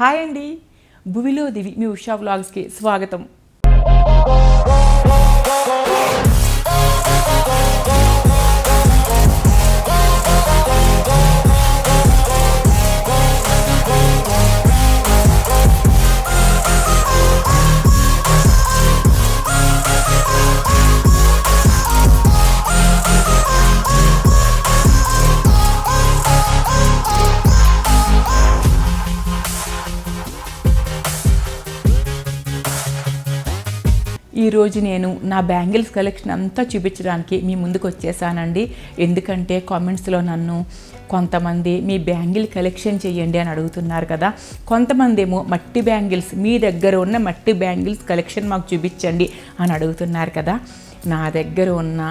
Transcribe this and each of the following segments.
Hi అండి, భువిలో దివి మీ ఉషా వ్లాగ్స్కి స్వాగతం. ఈరోజు నేను నా బ్యాంగిల్స్ కలెక్షన్ అంతా చూపించడానికి మీ ముందుకు వచ్చేసానండి. ఎందుకంటే కామెంట్స్లో నన్ను కొంతమంది మీ బ్యాంగిల్ కలెక్షన్ చేయండి అని అడుగుతున్నారు కదా. కొంతమంది ఏమో మట్టి బ్యాంగిల్స్, మీ దగ్గర ఉన్న మట్టి బ్యాంగిల్స్ కలెక్షన్ మాకు చూపించండి అని అడుగుతున్నారు కదా. నా దగ్గర ఉన్న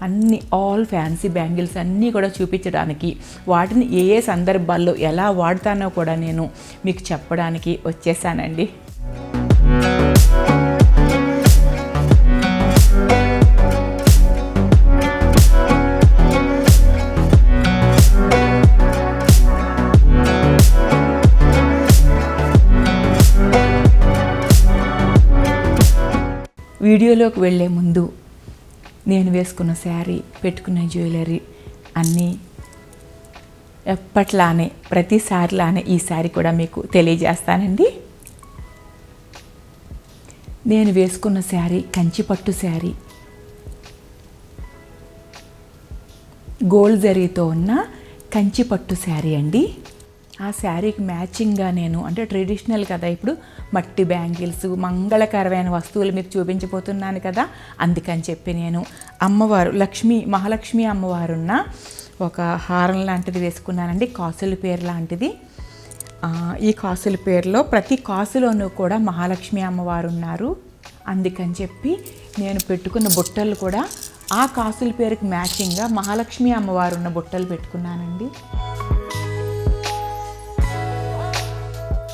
అన్ని ఆల్ ఫ్యాన్సీ బ్యాంగిల్స్ అన్నీ కూడా చూపించడానికి, వాటిని ఏ ఏ సందర్భాల్లో ఎలా వాడతానో కూడా నేను మీకు చెప్పడానికి వచ్చేసానండి. వీడియోలోకి వెళ్ళే ముందు నేను వేసుకున్న శారీ, పెట్టుకున్న జ్యువెలరీ అన్నీ ఎప్పట్లానే ప్రతిసారిలానే ఈ శారీ కూడా మీకు తెలియజేస్తానండి. నేను వేసుకున్న శారీ కంచిపట్టు శారీ, గోల్డ్ జరీతో ఉన్న కంచిపట్టు శారీ అండి. ఆ శారీకి మ్యాచింగ్గా నేను అంటే ట్రెడిషనల్ కదా, ఇప్పుడు మట్టి బ్యాంగిల్స్, మంగళకరమైన వస్తువులు మీకు చూపించబోతున్నాను కదా. అందుకని చెప్పి నేను అమ్మవారు మహాలక్ష్మి అమ్మవారున్న ఒక హారం లాంటిది వేసుకున్నానండి, కాసుల పేరు లాంటిది. ఈ కాసుల పేరులో ప్రతి కాసులోనూ కూడా మహాలక్ష్మి అమ్మవారు ఉన్నారు. అందుకని చెప్పి నేను పెట్టుకున్న బుట్టలు కూడా ఆ కాసుల పేరుకి మ్యాచింగ్గా మహాలక్ష్మి అమ్మవారు ఉన్న బుట్టలు పెట్టుకున్నానండి.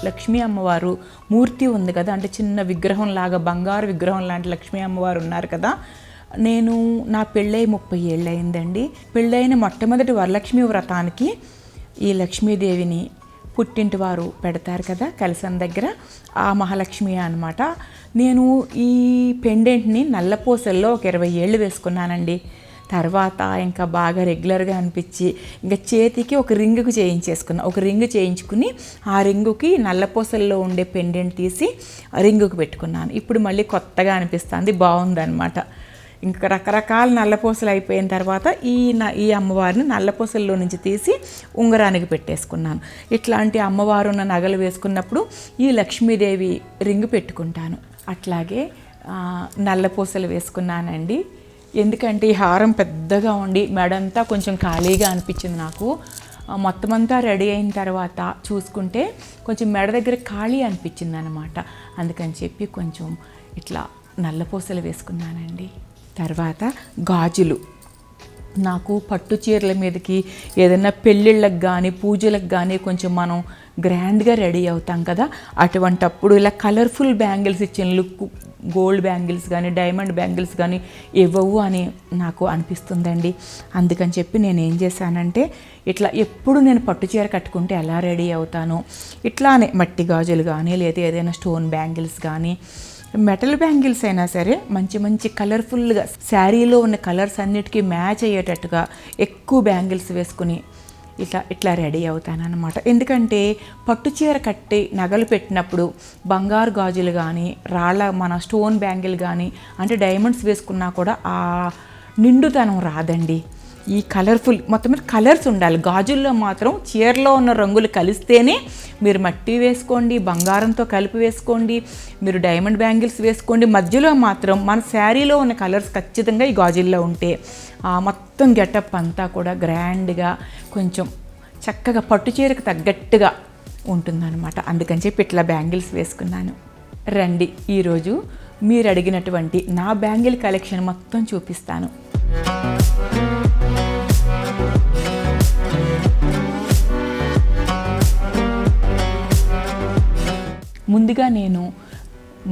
లక్ష్మీ అమ్మవారు మూర్తి ఉంది కదా, అంటే చిన్న విగ్రహం లాగా, బంగారు విగ్రహం లాంటి లక్ష్మీ అమ్మవారు ఉన్నారు కదా. నేను నా పెళ్ళై 30 ఏళ్ళు అయిందండి. పెళ్ళైన మొట్టమొదటి వరలక్ష్మి వ్రతానికి ఈ లక్ష్మీదేవిని పుట్టింటి వారు పెడతారు కదా కలశం దగ్గర, ఆ మహాలక్ష్మి అన్నమాట. నేను ఈ పెండెంట్ని నల్లపూసల్లో ఒక 20 ఏళ్ళు వేసుకున్నానండి. తర్వాత ఇంకా బాగా రెగ్యులర్గా అనిపించి ఇంకా చేతికి ఒక రింగుకు చేయించేసుకున్నా. ఒక రింగు చేయించుకుని ఆ రింగుకి నల్లపూసల్లో ఉండే పెండెంట్ తీసి రింగుకు పెట్టుకున్నాను. ఇప్పుడు మళ్ళీ కొత్తగా అనిపిస్తుంది, బాగుందనమాట. ఇంకా రకరకాల నల్లపూసలు అయిపోయిన తర్వాత ఈ అమ్మవారిని నల్లపూసల్లో నుంచి తీసి ఉంగరానికి పెట్టేసుకున్నాను. ఇట్లాంటి అమ్మవారు ఉన్న నగలు వేసుకున్నప్పుడు ఈ లక్ష్మీదేవి రింగు పెట్టుకుంటాను. అట్లాగే నల్లపూసలు వేసుకున్నానండి. ఎందుకంటే ఈ హారం పెద్దగా ఉండి మెడంతా కొంచెం ఖాళీగా అనిపించింది నాకు. మొత్తం అంతా రెడీ అయిన తర్వాత చూసుకుంటే కొంచెం మెడ దగ్గర ఖాళీ అనిపించింది అనమాట. అందుకని చెప్పి కొంచెం ఇట్లా నల్లపూసలు వేసుకున్నానండి. తర్వాత గాజులు, నాకు పట్టు చీరల మీదకి ఏదైనా పెళ్ళిళ్ళకి కానీ పూజలకు కానీ కొంచెం మనం గ్రాండ్గా రెడీ అవుతాం కదా, అటువంటప్పుడు ఇలా కలర్ఫుల్ బ్యాంగిల్స్ ఇచ్చిన లుక్, గోల్డ్ బ్యాంగిల్స్ కానీ డైమండ్ బ్యాంగిల్స్ కానీ ఇవ్వవు అని నాకు అనిపిస్తుందండి. అందుకని చెప్పి నేను ఏం చేశానంటే, ఇట్లా ఎప్పుడు నేను పట్టు చీర కట్టుకుంటే ఎలా రెడీ అవుతానో ఇట్లానే మట్టి గాజులు కానీ లేదా ఏదైనా స్టోన్ బ్యాంగిల్స్ కానీ మెటల్ బ్యాంగిల్స్ అయినా సరే మంచి మంచి కలర్ఫుల్గా శారీలో ఉన్న కలర్స్ అన్నిటికీ మ్యాచ్ అయ్యేటట్టుగా ఎక్కువ బ్యాంగిల్స్ వేసుకుని ఇట్లా రెడీ అవుతానన్నమాట. ఎందుకంటే పట్టు చీర కట్టి నగలు పెట్టినప్పుడు బంగారు గాజులు కానీ మన స్టోన్ బ్యాంగిల్ కానీ అంటే డైమండ్స్ వేసుకున్నా కూడా ఆ నిండుతనం రాదండి. ఈ కలర్ఫుల్ మొత్తం మీద కలర్స్ ఉండాలి. గాజుల్లో మాత్రం చీరలో ఉన్న రంగులు కలిస్తేనే మీరు మట్టి వేసుకోండి, బంగారంతో కలిపి వేసుకోండి, మీరు డైమండ్ బ్యాంగిల్స్ వేసుకోండి, మధ్యలో మాత్రం మన శారీలో ఉన్న కలర్స్ ఖచ్చితంగా ఈ గాజుల్లో ఉంటే మొత్తం గెటప్ అంతా కూడా గ్రాండ్గా కొంచెం చక్కగా పట్టు చీరకు తగ్గట్టుగా ఉంటుందన్నమాట. అందుకని చెప్పి ఇట్లా బ్యాంగిల్స్ వేసుకున్నాను. రండి, ఈరోజు మీరు అడిగినటువంటి నా బ్యాంగిల్ కలెక్షన్ మొత్తం చూపిస్తాను. ముందుగా నేను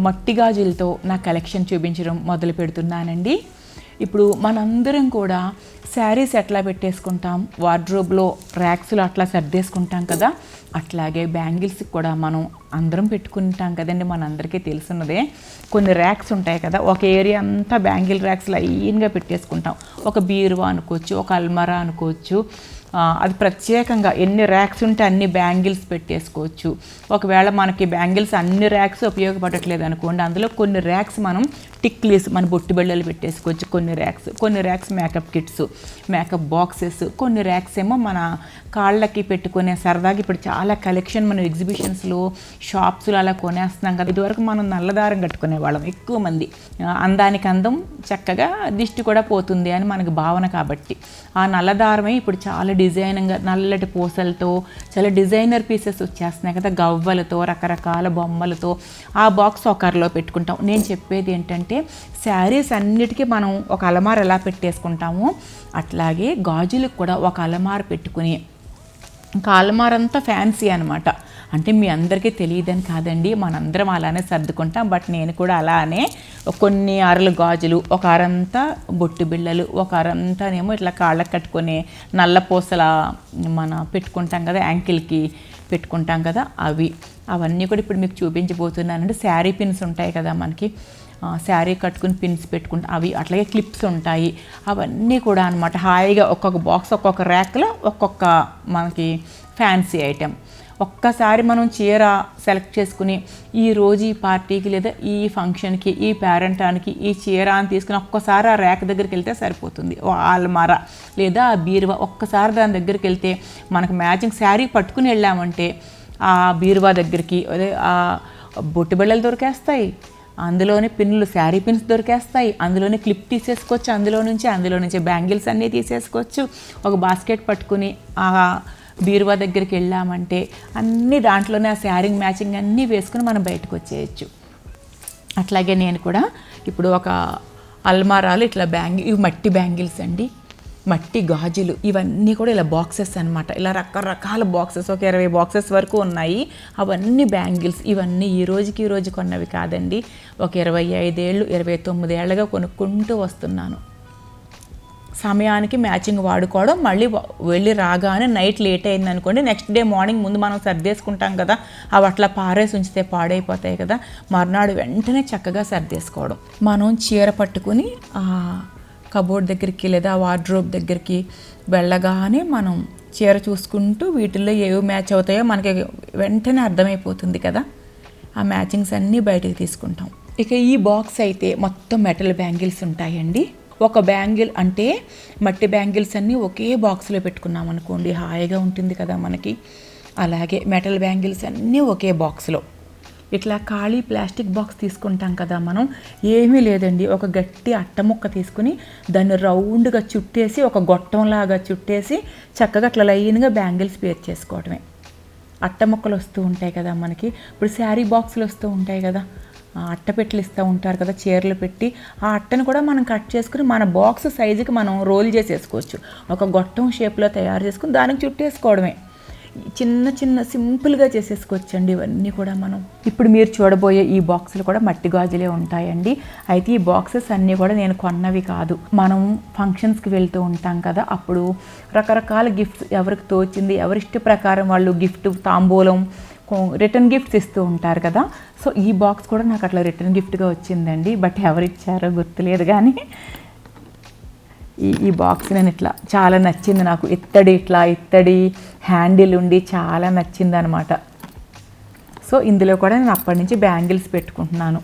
మట్టి గాజులతో నా కలెక్షన్ చూపించడం మొదలు పెడుతున్నానండి. ఇప్పుడు మనందరం కూడా శారీస్ ఎట్లా పెట్టేసుకుంటాం, వార్డ్రోబ్లో ర్యాక్స్లో అట్లా సర్దేసుకుంటాం కదా, అట్లాగే బ్యాంగిల్స్కి కూడా మనం అందరం పెట్టుకుంటాం కదండి. మనందరికీ తెలుసున్నదే. కొన్ని ర్యాక్స్ ఉంటాయి కదా, ఒక ఏరియా అంతా బ్యాంగిల్ ర్యాక్స్ లైన్గా పెట్టేసుకుంటాం. ఒక బీరువా అనుకోవచ్చు, ఒక అల్మరా అనుకోవచ్చు. అది ప్రత్యేకంగా ఎన్ని ర్యాక్స్ ఉంటే అన్ని బ్యాంగిల్స్ పెట్టేసుకోవచ్చు. ఒకవేళ మనకి బ్యాంగిల్స్ అన్ని ర్యాక్స్ ఉపయోగపడట్లేదు అనుకోండి, అందులో కొన్ని ర్యాక్స్ మనం టిక్లీస్, మన బొట్టు బిళ్ళలు పెట్టేసుకోవచ్చు. కొన్ని racks makeup kits, makeup boxes, కొన్ని ర్యాక్స్ ఏమో మన కాళ్ళకి పెట్టుకునే సరదాగా ఇప్పుడు చాలా కలెక్షన్ మనం ఎగ్జిబిషన్స్లో, షాప్స్లో అలా కొనేస్తున్నాం కదా. ఇదివరకు మనం నల్లదారం కట్టుకునే వాళ్ళం ఎక్కువ మంది. అందానికి అందం, చక్కగా దిష్టి కూడా పోతుంది అని మనకు భావన. కాబట్టి ఆ నల్లదారమే ఇప్పుడు చాలా డిజైనింగ్గా నల్లటి పూసలతో చాలా డిజైనర్ పీసెస్ వచ్చేస్తున్నాయి కదా, గవ్వలతో, రకరకాల బొమ్మలతో. ఆ బాక్స్ ఒకరిలో పెట్టుకుంటాం. నేను చెప్పేది ఏంటంటే, శారీస్ అన్నిటికీ మనం ఒక అలమార ఎలా పెట్టేసుకుంటామో అట్లాగే గాజులకు కూడా ఒక అలమార పెట్టుకుని, ఇంకా అలమార అంతా ఫ్యాన్సీ అనమాట. అంటే మీ అందరికీ తెలియదని కాదండి, మనందరం అలానే సర్దుకుంటాం. బట్ నేను కూడా అలానే కొన్ని అరలు గాజులు, ఒక అరంతా బొట్టు బిళ్ళలు, ఒక అరంతానేమో ఇట్లా కాళ్ళకి కట్టుకునే నల్ల పూసల మన పెట్టుకుంటాం కదా, యాంకిల్కి పెట్టుకుంటాం కదా, అవన్నీ కూడా ఇప్పుడు మీకు చూపించబోతున్నానండి. శారీ పిన్స్ ఉంటాయి కదా మనకి, శారీ కట్టుకుని పిన్స్ పెట్టుకుంటాం అవి, అట్లాగే క్లిప్స్ ఉంటాయి. అవన్నీ కూడా అనమాట హాయిగా ఒక్కొక్క బాక్స్, ఒక్కొక్క ర్యాక్లో ఒక్కొక్క మనకి ఫ్యాన్సీ ఐటెం. ఒక్కసారి మనం చీర సెలెక్ట్ చేసుకుని ఈరోజు ఈ పార్టీకి లేదా ఈ ఫంక్షన్కి, ఈ పేరెంటానికి ఈ చీర అని తీసుకుని ఒక్కసారి ఆ ర్యాక్ దగ్గరికి వెళ్తే సరిపోతుంది. అల్మార లేదా ఆ బీరువా, ఒక్కసారి దాని దగ్గరికి వెళ్తే మనకు మ్యాచింగ్ శారీ పట్టుకుని వెళ్ళామంటే ఆ బీరువా దగ్గరికి అదే ఆ బొట్టు బిళ్ళలు దొరికేస్తాయి, అందులోనే పిన్నులు, శారీ పిన్స్ దొరికేస్తాయి, అందులోనే క్లిప్ తీసేసుకోవచ్చు, అందులో నుంచి బ్యాంగిల్స్ అన్నీ తీసేసుకోవచ్చు. ఒక బాస్కెట్ పట్టుకుని ఆ బీరువా దగ్గరికి వెళ్ళామంటే అన్నీ దాంట్లోనే ఆ శారీ మ్యాచింగ్ అన్నీ వేసుకుని మనం బయటకు వచ్చేయచ్చు. అట్లాగే నేను కూడా ఇప్పుడు ఒక అల్మారాలు ఇట్లా ఇవి మట్టి బ్యాంగిల్స్ అండి, మట్టి గాజులు, ఇవన్నీ కూడా ఇలా బాక్సెస్ అనమాట. ఇలా రకరకాల బాక్సెస్, ఒక 20 బాక్సెస్ వరకు ఉన్నాయి. అవన్నీ బ్యాంగిల్స్. ఇవన్నీ ఈ రోజు కొన్నవి కాదండి. ఒక 25 ఏళ్ళు 29 ఏళ్ళగా కొనుక్కుంటూ వస్తున్నాను. సమయానికి మ్యాచింగ్ వాడుకోవడం, మళ్ళీ వెళ్ళి రాగానే నైట్ లేట్ అయింది అనుకోండి, నెక్స్ట్ డే మార్నింగ్ ముందు మనం సర్దేసుకుంటాం కదా, అవి అట్లా పారేసి ఉంచితే పాడైపోతాయి కదా, మర్నాడు వెంటనే చక్కగా సర్దేసుకోవడం. మనం చీర పట్టుకుని కబోర్డ్ దగ్గరికి లేదా వార్డ్రోబ్ దగ్గరికి వెళ్ళగానే మనం చీర చూసుకుంటూ వీటిల్లో ఏవి మ్యాచ్ అవుతాయో మనకి వెంటనే అర్థమైపోతుంది కదా, ఆ మ్యాచింగ్స్ అన్నీ బయటకు తీసుకుంటాం. ఇక ఈ బాక్స్ అయితే మొత్తం మెటల్ బ్యాంగిల్స్ ఉంటాయండి. ఒక బ్యాంగిల్ అంటే మట్టి బ్యాంగిల్స్ అన్నీ ఒకే బాక్స్లో పెట్టుకున్నాం అనుకోండి, హాయిగా ఉంటుంది కదా మనకి. అలాగే మెటల్ బ్యాంగిల్స్ అన్నీ ఒకే బాక్స్లో. ఇట్లా ఖాళీ ప్లాస్టిక్ బాక్స్ తీసుకుంటాం కదా మనం, ఏమీ లేదండి, ఒక గట్టి అట్ట ముక్క తీసుకుని దాన్ని రౌండ్గా చుట్టేసి, ఒక గొట్టంలాగా చుట్టేసి చక్కగా అట్లా లైన్గా బ్యాంగిల్స్ పేర్ చేసుకోవడమే. అట్ట ముక్కలు వస్తూ ఉంటాయి కదా మనకి, ఇప్పుడు శారీ బాక్సులు వస్తూ ఉంటాయి కదా, అట్టపెట్టెలు ఇస్తూ ఉంటారు కదా చీరలు పెట్టి, ఆ అట్టను కూడా మనం కట్ చేసుకుని మన బాక్స్ సైజుకి మనం రోల్ చేసేసుకోవచ్చు. ఒక గొట్టం షేప్లో తయారు చేసుకుని దానికి చుట్టేసుకోవడమే. చిన్న సింపుల్గా చేసేసుకోవచ్చండి ఇవన్నీ కూడా మనం. ఇప్పుడు మీరు చూడబోయే ఈ బాక్సులు కూడా మట్టి గాజులే ఉంటాయండి. అయితే ఈ బాక్సెస్ అన్నీ కూడా నేను కొన్నవి కాదు. మనం ఫంక్షన్స్కి వెళ్తూ ఉంటాం కదా, అప్పుడు రకరకాల గిఫ్ట్స్ ఎవరికి తోచింది, ఎవరి ఇష్ట ప్రకారం వాళ్ళు గిఫ్ట్, తాంబూలం, రిటర్న్ గిఫ్ట్స్ ఇస్తూ ఉంటారు కదా. సో ఈ బాక్స్ కూడా నాకు అట్లా రిటర్న్ గిఫ్ట్గా వచ్చిందండి. బట్ ఎవరిచ్చారో గుర్తులేదు, కానీ ఈ బాక్స్ నేను ఇట్లా చాలా నచ్చింది నాకు. ఇత్తడి హ్యాండిల్ ఉండి చాలా నచ్చింది అనమాట. సో ఇందులో కూడా నేను అప్పటి నుంచి బ్యాంగిల్స్ పెట్టుకుంటున్నాను.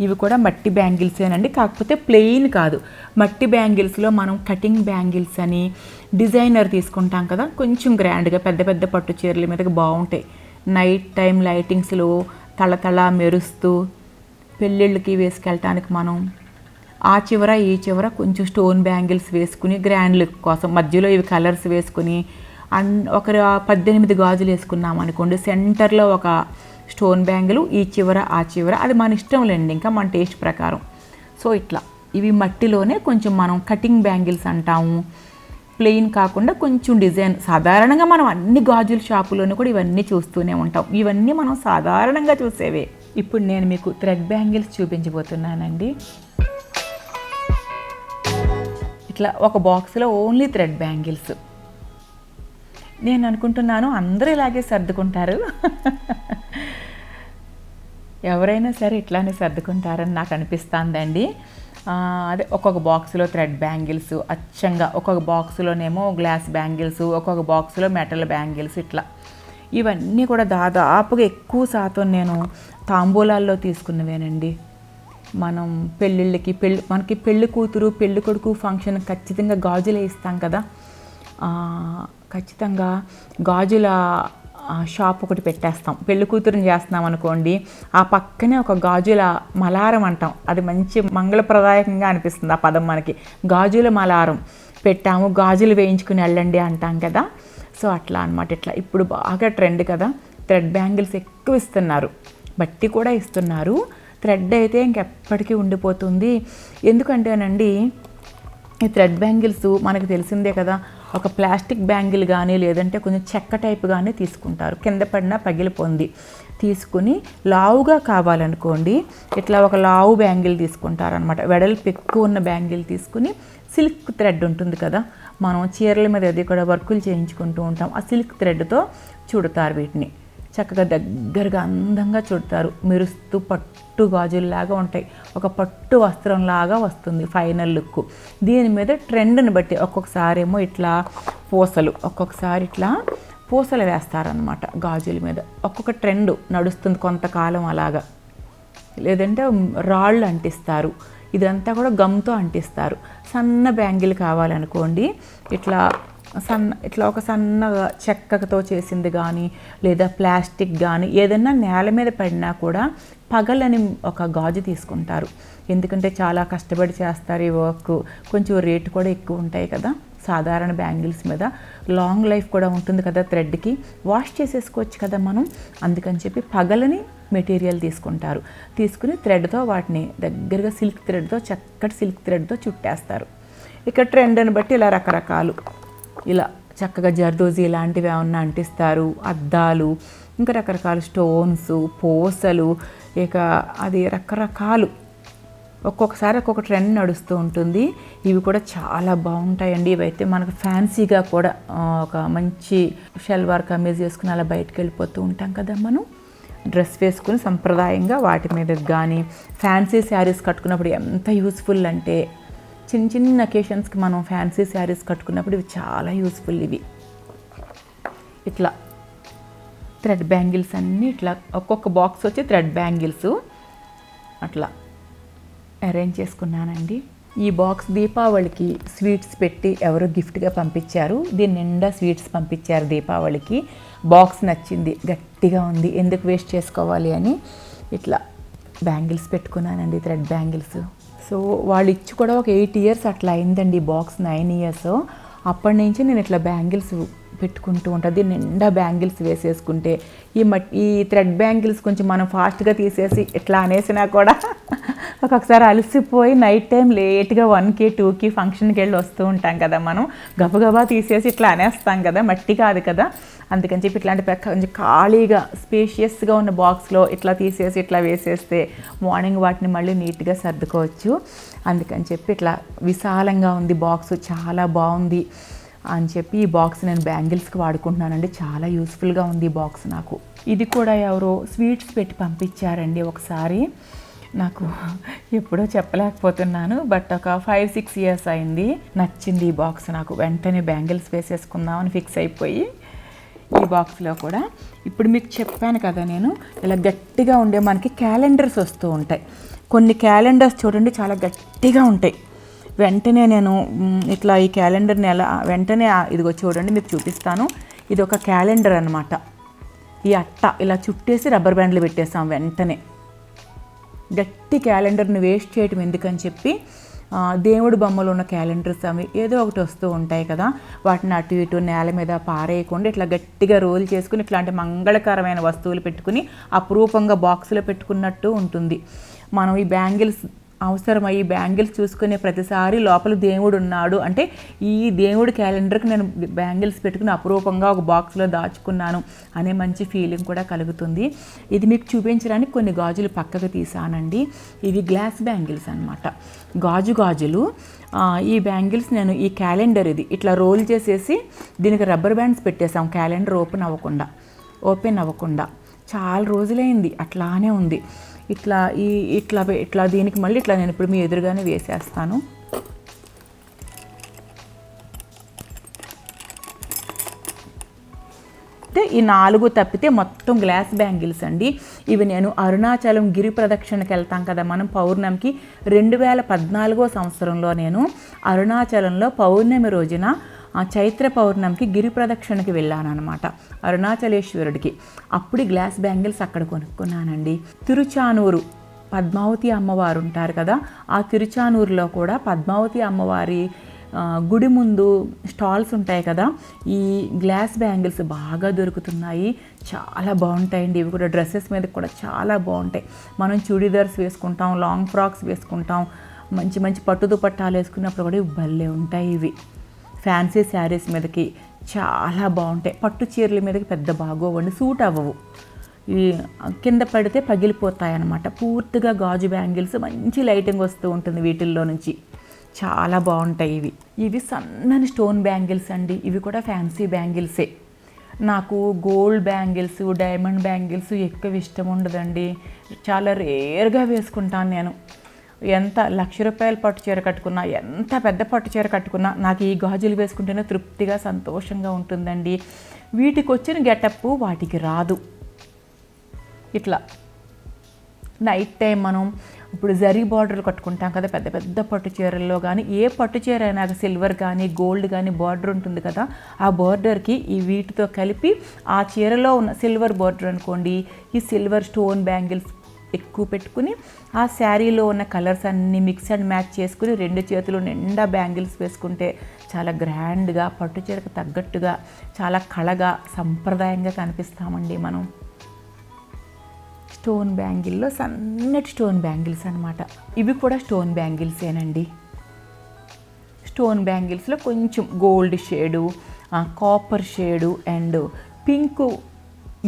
ఇవి కూడా మట్టి బ్యాంగిల్సేనండి, కాకపోతే ప్లెయిన్ కాదు. మట్టి బ్యాంగిల్స్లో మనం కటింగ్ బ్యాంగిల్స్ అని డిజైనర్ తీసుకుంటాం కదా, కొంచెం గ్రాండ్గా పెద్ద పట్టు చీరల మీదకి బాగుంటాయి. నైట్ టైం లైటింగ్స్లో తళతళ మెరుస్తూ పెళ్ళిళ్ళకి వేసుకెళ్ళటానికి మనం ఆ చివర ఈ చివర కొంచెం స్టోన్ బ్యాంగిల్స్ వేసుకుని గ్రాండ్ లుక్ కోసం మధ్యలో ఇవి కలర్స్ వేసుకుని ఒక 18 గాజులు వేసుకున్నాం అనుకోండి, సెంటర్లో ఒక స్టోన్ బ్యాంగిల్, ఈ చివర ఆ చివర, అది మన ఇష్టం లేండి, ఇంకా మన టేస్ట్ ప్రకారం. సో ఇట్లా ఇవి మట్టిలోనే కొంచెం మనం కటింగ్ బ్యాంగిల్స్ అంటాము. ప్లెయిన్ కాకుండా కొంచెం డిజైన్. సాధారణంగా మనం అన్ని గాజుల షాపులోనూ కూడా ఇవన్నీ చూస్తూనే ఉంటాం. ఇవన్నీ మనం సాధారణంగా చూసేవే. ఇప్పుడు నేను మీకు థ్రెడ్ బ్యాంగిల్స్ చూపించబోతున్నానండి. ఇట్లా ఒక బాక్స్లో ఓన్లీ థ్రెడ్ బ్యాంగిల్స్. నేను అనుకుంటున్నాను అందరూ ఇలాగే సర్దుకుంటారు, ఎవరైనా సరే ఇట్లానే సర్దుకుంటారని నాకు అనిపిస్తుందండి. అదే ఒక్కొక్క బాక్స్లో థ్రెడ్ బ్యాంగిల్స్ అచ్చంగా, ఒక్కొక్క బాక్స్లోనేమో గ్లాస్ బ్యాంగిల్స్, ఒక్కొక్క బాక్స్లో మెటల్ బ్యాంగిల్స్, ఇట్లా ఇవన్నీ కూడా దాదాపుగా ఎక్కువ శాతం నేను తాంబూలాల్లో తీసుకున్నవేనండి. మనం పెళ్ళిళ్ళకి మనకి పెళ్ళి కూతురు పెళ్ళి కొడుకు ఫంక్షన్ ఖచ్చితంగా గాజులే ఇస్తాం కదా. ఖచ్చితంగా గాజుల షాప్ ఒకటి పెట్టేస్తాం. పెళ్లి కూతురుని చేస్తున్నాం అనుకోండి, ఆ పక్కనే ఒక గాజుల మలారం అంటాం, అది మంచి మంగళప్రదాయకంగా అనిపిస్తుంది ఆ పదం మనకి. గాజుల మలారం పెట్టాము, గాజులు వేయించుకుని వెళ్ళండి అంటాం కదా. సో అట్లా అనమాట. ఇట్లా ఇప్పుడు బాగా ట్రెండ్ కదా, థ్రెడ్ బ్యాంగిల్స్ ఎక్కువ ఇస్తున్నారు, బట్టి కూడా ఇస్తున్నారు. థ్రెడ్ అయితే ఇంకెప్పటికీ ఉండిపోతుంది. ఎందుకంటేనండి ఈ థ్రెడ్ బ్యాంగిల్స్ మనకు తెలిసిందే కదా, ఒక ప్లాస్టిక్ బ్యాంగిల్ కానీ లేదంటే కొంచెం చెక్క టైప్ కానీ తీసుకుంటారు, కింద పడినా పగిలిపోంది. తీసుకుని లావుగా కావాలనుకోండి ఇట్లా ఒక లావు బ్యాంగిల్ తీసుకుంటారనమాట. వెడల్పు ఎక్కువ ఉన్న బ్యాంగిల్ తీసుకుని సిల్క్ థ్రెడ్ ఉంటుంది కదా, మనం చీరల మీద అది కూడా వర్కులు చేయించుకుంటూ ఉంటాం, ఆ సిల్క్ థ్రెడ్తో చుడతారు వీటిని. చక్కగా దగ్గరగా అందంగా చుడతారు, మెరుస్తూ పట్టు గాజుల్లాగా ఉంటాయి, ఒక పట్టు వస్త్రంలాగా వస్తుంది ఫైనల్ లుక్. దీని మీద ట్రెండ్ని బట్టి ఒక్కొక్కసారి ఏమో ఇట్లా పూసలు, ఒక్కొక్కసారి ఇట్లా పూసలు వేస్తారనమాట గాజుల మీద. ఒక్కొక్క ట్రెండ్ నడుస్తుంది కొంతకాలం అలాగా. లేదంటే రాళ్ళు అంటిస్తారు, ఇదంతా కూడా గమ్తో అంటిస్తారు. సన్న బ్యాంగిల్ కావాలనుకోండి ఇట్లా ఒక సన్నగా చెక్కతో చేసింది కానీ లేదా ప్లాస్టిక్ కానీ ఏదైనా నేల మీద పడినా కూడా పగలని ఒక గాజు తీసుకుంటారు. ఎందుకంటే చాలా కష్టపడి చేస్తారు ఈ వర్క్, కొంచెం రేటు కూడా ఎక్కువ ఉంటాయి కదా సాధారణ బ్యాంగిల్స్ మీద. లాంగ్ లైఫ్ కూడా ఉంటుంది కదా థ్రెడ్కి, వాష్ చేసేసుకోవచ్చు కదా మనం. అందుకని చెప్పి పగలని మెటీరియల్ తీసుకుంటారు. తీసుకుని థ్రెడ్తో వాటిని దగ్గరగా సిల్క్ థ్రెడ్తో, చక్కటి సిల్క్ థ్రెడ్తో చుట్టేస్తారు. ఇక ట్రెండ్ని బట్టి ఇలా రకరకాలు, ఇలా చక్కగా జర్దోజీ ఇలాంటివి ఏమన్నా అంటిస్తారు, అద్దాలు, ఇంకా రకరకాల స్టోన్స్, పూసలు, ఇక అది రకరకాలు ఒక్కొక్కసారి ఒక్కొక్క ట్రెండ్ నడుస్తూ ఉంటుంది. ఇవి కూడా చాలా బాగుంటాయండి. ఇవైతే మనకు ఫ్యాన్సీగా కూడా ఒక మంచి షల్వార్ కమీజ్ వేసుకుని అలా బయటకు వెళ్ళిపోతూ ఉంటాం కదా మనం, డ్రెస్ వేసుకుని సంప్రదాయంగా వాటి మీద కానీ ఫ్యాన్సీ శారీస్ కట్టుకున్నప్పుడు ఎంత యూస్ఫుల్ అంటే, చిన్న చిన్న అకేషన్స్కి మనం ఫ్యాన్సీ శారీస్ కట్టుకున్నప్పుడు ఇవి చాలా యూస్ఫుల్. ఇవి ఇట్లా థ్రెడ్ బ్యాంగిల్స్ అన్నీ ఇట్లా ఒక్కొక్క బాక్స్ వచ్చి థ్రెడ్ బ్యాంగిల్స్ అట్లా అరేంజ్ చేసుకున్నానండి. ఈ బాక్స్ దీపావళికి స్వీట్స్ పెట్టి ఎవరో గిఫ్ట్గా పంపించారు. దీని నిండా స్వీట్స్ పంపించారు దీపావళికి. బాక్స్ నచ్చింది, గట్టిగా ఉంది, ఎందుకు వేస్ట్ చేసుకోవాలి అని ఇట్లా బ్యాంగిల్స్ పెట్టుకున్నానండి, థ్రెడ్ బ్యాంగిల్స్. సో వాళ్ళు ఇచ్చి కూడా ఒక 8 years అట్లా అయిందండి, బాక్స్ 9 years. అప్పటి నుంచి నేను ఇట్లా బ్యాంగిల్స్ పెట్టుకుంటూ ఉంటుంది. నిండా బ్యాంగిల్స్ వేసేసుకుంటే ఈ థ్రెడ్ బ్యాంగిల్స్ కొంచెం మనం ఫాస్ట్గా తీసేసి ఇట్లా అనేసినా కూడా ఒక్కొక్కసారి అలసిపోయి నైట్ టైం లేట్గా 1కి 2కి ఫంక్షన్కి వెళ్ళి వస్తూ ఉంటాం కదా, మనం గబగబా తీసేసి ఇట్లా అనేస్తాం కదా, మట్టి కాదు కదా. అందుకని చెప్పి ఇట్లాంటి కొంచెం ఖాళీగా స్పేషియస్గా ఉన్న బాక్స్లో ఇట్లా తీసేసి ఇట్లా వేసేస్తే మార్నింగ్ వాటిని మళ్ళీ నీట్గా సర్దుకోవచ్చు. అందుకని చెప్పి ఇట్లా విశాలంగా ఉంది బాక్స్, చాలా బాగుంది అని చెప్పి ఈ బాక్స్ నేను బ్యాంగిల్స్కి వాడుకుంటున్నానండి. చాలా యూస్ఫుల్గా ఉంది ఈ బాక్స్ నాకు. ఇది కూడా ఎవరో స్వీట్స్ పెట్టి పంపించారండి ఒకసారి, నాకు ఎప్పుడో చెప్పలేకపోతున్నాను, బట్ ఒక 5-6 years అయింది. నచ్చింది ఈ బాక్స్ నాకు, వెంటనే బ్యాంగిల్స్ వేసేసుకుందామని ఫిక్స్ అయిపోయి ఈ బాక్స్లో కూడా ఇప్పుడు మీకు చెప్పాను కదా నేను, ఇలా గట్టిగా ఉండే మనకి క్యాలెండర్స్ వస్తూ ఉంటాయి. కొన్ని క్యాలెండర్స్ చూడండి చాలా గట్టిగా ఉంటాయి. వెంటనే నేను ఇట్లా ఈ క్యాలెండర్ని వెంటనే ఇదిగో చూడండి మీకు చూపిస్తాను. ఇది ఒక క్యాలెండర్ అనమాట. ఈ అట్ట ఇలా చుట్టేసి రబ్బర్ బ్యాండ్లు పెట్టేసాం. వెంటనే గట్టి క్యాలెండర్ని వేస్ట్ చేయటం ఎందుకని చెప్పి దేవుడి బొమ్మలు ఉన్న క్యాలెండర్స్ అవి ఏదో ఒకటి వస్తూ ఉంటాయి కదా, వాటిని అటు ఇటు నేల మీద పారేయకుండా ఇట్లా గట్టిగా రోల్ చేసుకుని ఇట్లాంటి మంగళకరమైన వస్తువులు పెట్టుకుని అపురూపంగా బాక్సులో పెట్టుకున్నట్టు ఉంటుంది. మనం ఈ బ్యాంగిల్స్ అవసరమై ఈ బ్యాంగిల్స్ చూసుకునే ప్రతిసారి లోపల దేవుడు ఉన్నాడు అంటే ఈ దేవుడి క్యాలెండర్కి నేను బ్యాంగిల్స్ పెట్టుకుని అపురూపంగా ఒక బాక్స్లో దాచుకున్నాను అనే మంచి ఫీలింగ్ కూడా కలుగుతుంది. ఇది మీకు చూపించడానికి కొన్ని గాజులు పక్కకు తీసానండి. ఇవి గ్లాస్ బ్యాంగిల్స్ అనమాట, గాజులు. ఈ బ్యాంగిల్స్ నేను ఈ క్యాలెండర్ ఇది ఇట్లా రోల్ చేసేసి దీనికి రబ్బర్ బ్యాండ్స్ పెట్టేసాం, క్యాలెండర్ ఓపెన్ అవ్వకుండా చాలా రోజులైంది అట్లానే ఉంది. ఇట్లా దీనికి మళ్ళీ ఇట్లా నేను ఇప్పుడు మీ ఎదురుగానే వేసేస్తాను. ఈ 4 తప్పితే మొత్తం గ్లాస్ బ్యాంగిల్స్ అండి. ఇవి నేను అరుణాచలం గిరి ప్రదక్షిణకి వెళ్తాం కదా మనం పౌర్ణమికి. 2014 సంవత్సరంలో నేను అరుణాచలంలో పౌర్ణమి రోజున చైత్ర పౌర్ణమికి గిరి ప్రదక్షిణకి వెళ్ళాను అనమాట, అరుణాచలేశ్వరుడికి. అప్పుడు గ్లాస్ బ్యాంగిల్స్ అక్కడ కొనుక్కున్నానండి. తిరుచానూరు పద్మావతి అమ్మవారు ఉంటారు కదా, ఆ తిరుచానూరులో కూడా పద్మావతి అమ్మవారి గుడి ముందు స్టాల్స్ ఉంటాయి కదా, ఈ గ్లాస్ బ్యాంగిల్స్ బాగా దొరుకుతున్నాయి. చాలా బాగుంటాయండి. ఇవి కూడా డ్రెస్సెస్ మీద కూడా చాలా బాగుంటాయి. మనం చూడీదార్స్ వేసుకుంటాం, లాంగ్ ఫ్రాక్స్ వేసుకుంటాం, మంచి మంచి పట్టు దుపట్టాలు వేసుకున్నప్పుడు కూడా ఇవి భలే ఉంటాయి. ఇవి ఫ్యాన్సీ శారీస్ మీదకి చాలా బాగుంటాయి. పట్టు చీరల మీదకి పెద్ద బాగోవండి, సూట్ అవ్వవు. ఈ కింద పడితే పగిలిపోతాయి అన్నమాట. పూర్తిగా గాజు బ్యాంగిల్స్, మంచి లైటింగ్ వస్తూ ఉంటుంది వీటిల్లో నుంచి. చాలా బాగుంటాయి ఇవి సన్నని స్టోన్ బ్యాంగిల్స్ అండి. ఇవి కూడా ఫ్యాన్సీ బ్యాంగిల్సే. నాకు గోల్డ్ బ్యాంగిల్స్, డైమండ్ బ్యాంగిల్స్ ఎక్కువ ఇష్టం ఉండదండి. చాలా రేర్గా వేసుకుంటాను నేను. ఎంత ₹1,00,000 పట్టు చీర కట్టుకున్నా, ఎంత పెద్ద పట్టు చీర కట్టుకున్నా నాకు ఈ గాజులు వేసుకుంటేనే తృప్తిగా సంతోషంగా ఉంటుందండి. వీటికి వచ్చిన గెటప్ వాటికి రాదు. ఇట్లా నైట్ టైం మనం ఇప్పుడు జరీ బార్డర్లు కట్టుకుంటాం కదా పెద్ద పెద్ద పట్టు చీరల్లో, కానీ ఏ పట్టు చీర అయినా సిల్వర్ కానీ గోల్డ్ కానీ బార్డర్ ఉంటుంది కదా, ఆ బార్డర్కి ఈ వీటితో కలిపి ఆ చీరలో ఉన్న సిల్వర్ బార్డర్ అనుకోండి, ఈ సిల్వర్ స్టోన్ బ్యాంగిల్స్ ఎక్కువ పెట్టుకుని ఆ శారీలో ఉన్న కలర్స్ అన్నీ మిక్స్ అండ్ మ్యాచ్ చేసుకుని 2 చేతులు నిండా బ్యాంగిల్స్ వేసుకుంటే చాలా గ్రాండ్గా పట్టు చీరకు తగ్గట్టుగా చాలా కళగా సంప్రదాయంగా కనిపిస్తామండి మనం. స్టోన్ బ్యాంగిల్లో సన్నటి స్టోన్ బ్యాంగిల్స్ అనమాట. ఇవి కూడా స్టోన్ బ్యాంగిల్సేనండి. స్టోన్ బ్యాంగిల్స్లో కొంచెం gold shade, copper shade and pink